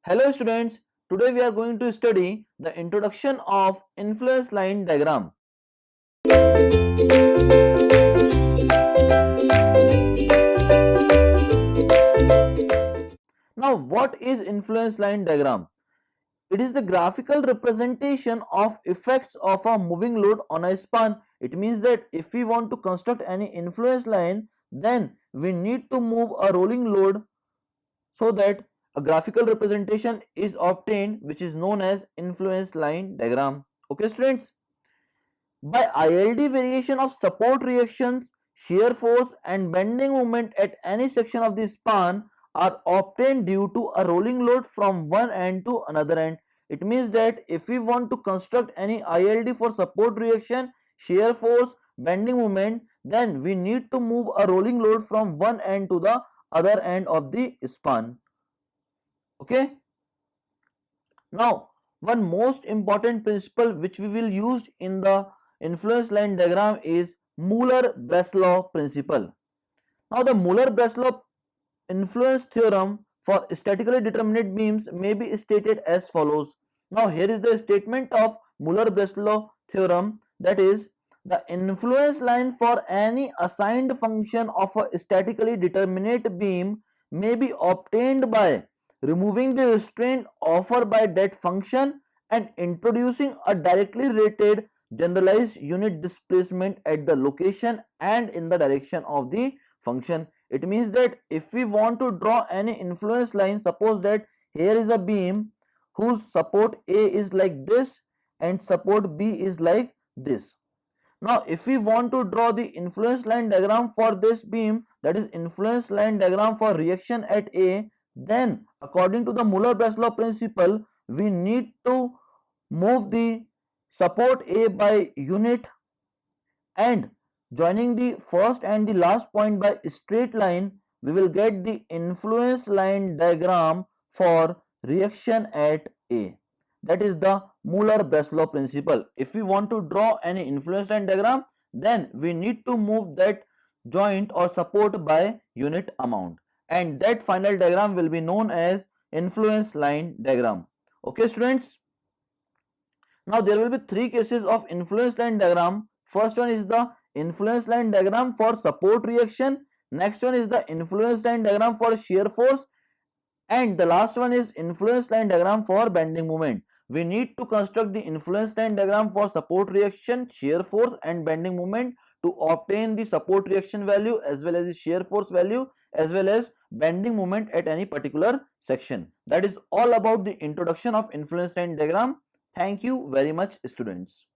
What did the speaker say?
Hello students, today we are going to study the introduction of influence line diagram. Now what is influence line diagram? It is the graphical representation of effects of a moving load on a span. It means that if we want to construct any influence line, then we need to move a rolling load so that a graphical representation is obtained, which is known as influence line diagram. Okay students, by ILD, variation of support reactions, shear force and bending moment at any section of the span are obtained due to a rolling load from one end to another end. It means that if we want to construct any ILD for support reaction, shear force, bending moment, then we need to move a rolling load from one end to the other end of the span. Okay. Now, one most important principle which we will use in the influence line diagram is Muller-Breslau principle. Now, the Muller-Breslau influence theorem for statically determinate beams may be stated as follows. Now, here is the statement of Muller-Breslau theorem, that is, the influence line for any assigned function of a statically determinate beam may be obtained by removing the restraint offered by that function and introducing a directly rated generalized unit displacement at the location and in the direction of the function. It means that if we want to draw any influence line, suppose that here is a beam whose support A is like this and support B is like this. Now if we want to draw the influence line diagram for this beam, that is influence line diagram for reaction at A, then according to the Muller-Breslau principle, we need to move the support A by unit and joining the first and the last point by straight line, we will get the influence line diagram for reaction at A. That is the Muller-Breslau principle. If we want to draw any influence line diagram, then we need to move that joint or support by unit amount, and that final diagram will be known as influence line diagram. Okay students, now there will be three cases of influence line diagram. First one is the influence line diagram for support reaction, next one is the influence line diagram for shear force, and the last one is influence line diagram for bending moment. We need to construct the influence line diagram for support reaction, shear force and bending moment to obtain the support reaction value as well as the shear force value as well as bending moment at any particular section. That is all about the introduction of influence line diagram. Thank you very much students.